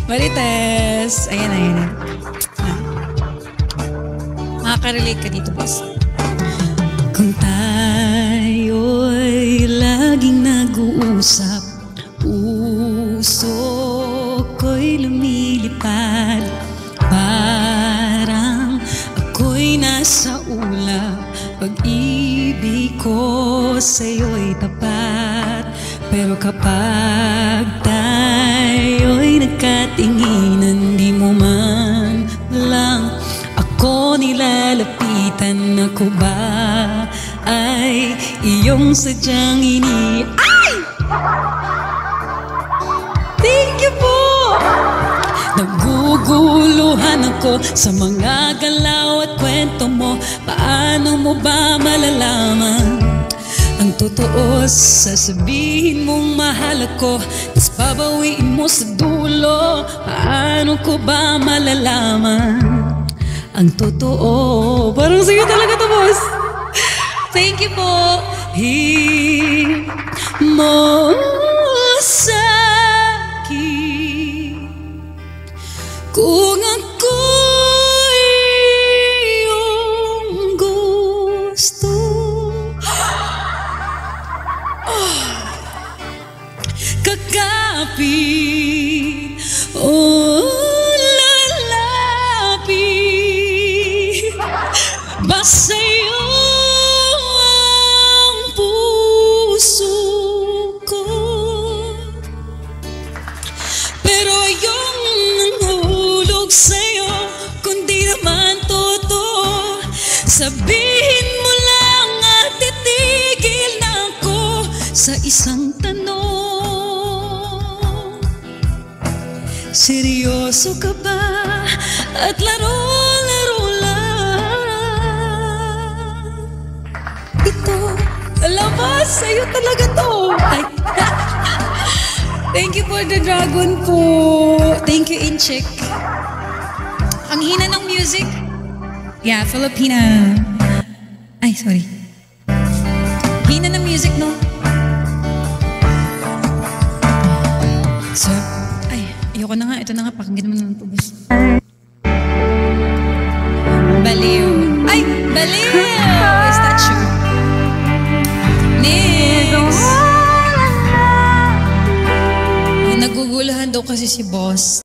Marites. Ayan, ayan. Makaka-relate ka dito, boss. Kung tayo'y laging nag-uusap, puso ko'y lumilipad. Parang ako'y nasa ulap. Pag-ibig ko sa'yo'y tapat. Pero kapag tayo'y nagkatinginan, di mo man lang ako nilalapitan. Ako ba ay iyong sadyang Ay! Thank you po! Naguguluhan ako sa mga galaw at kwento mo. Paano mo ba malalaman ang totoo? Sasabihin mong mahal ako, tas babawiin mo sa dulo. Paano ko ba malalaman ang totoo? Parang sa'yo talaga to, boss. Thank you po. Mo sa'kin kung ako'y iyong gusto. Kakapit o lalapit ba sa'yo ang puso ko? Pero ayong nanghulog sa'yo, kundi naman totoo. Sabihin mo lang at titigil na ako sa isang tanong. Seryoso ka ba at laro-laro lang? Ito, alabas, sa'yo talaga to. Ay. Thank you for the dragon po. Thank you, Incheck. Ang hina ng music. Yeah, Filipina. Ay, sorry. Hina ng music, no? So, ay, ayoko na nga. Ito na nga, pakinggan mo naman po, boss. Baliw. Ay, baliw! Is that true? Next. Nagugulahan daw kasi si boss.